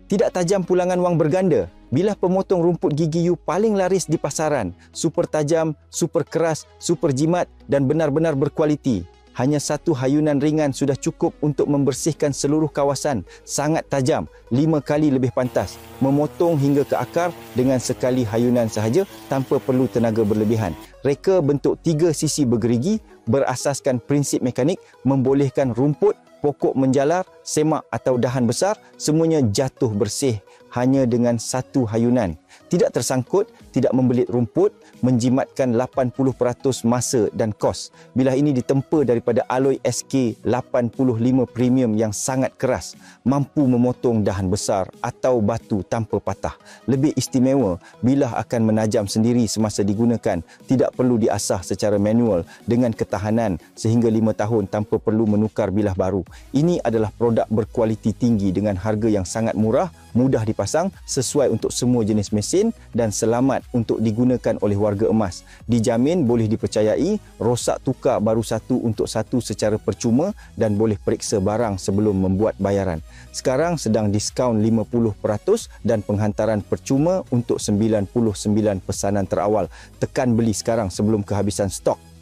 Tidak tajam pulangan wang berganda. Bilah pemotong rumput gigi U paling laris di pasaran. Super tajam, super keras, super jimat dan benar-benar berkualiti. Hanya satu hayunan ringan sudah cukup untuk membersihkan seluruh kawasan. Sangat tajam, 5 kali lebih pantas. Memotong hingga ke akar dengan sekali hayunan sahaja tanpa perlu tenaga berlebihan. Reka bentuk 3 sisi bergerigi berasaskan prinsip mekanik membolehkan rumput, pokok menjalar, semak atau dahan besar semuanya jatuh bersih hanya dengan satu hayunan. Tidak tersangkut, tidak membelit rumput, menjimatkan 80% masa dan kos. Bilah ini ditempa daripada alloy SK85 Premium yang sangat keras, mampu memotong dahan besar atau batu tanpa patah. Lebih istimewa, bilah akan menajam sendiri semasa digunakan, tidak perlu diasah secara manual dengan ketahanan sehingga 5 tahun tanpa perlu menukar bilah baru. Ini adalah produk berkualiti tinggi dengan harga yang sangat murah, mudah dipasang, sesuai untuk semua jenis mesin dan selamat untuk digunakan oleh warga emas. Dijamin boleh dipercayai, rosak tukar baru satu untuk satu secara percuma dan boleh periksa barang sebelum membuat bayaran. Sekarang sedang diskaun 50% dan penghantaran percuma untuk 99 pesanan terawal. Tekan beli sekarang sebelum kehabisan stok.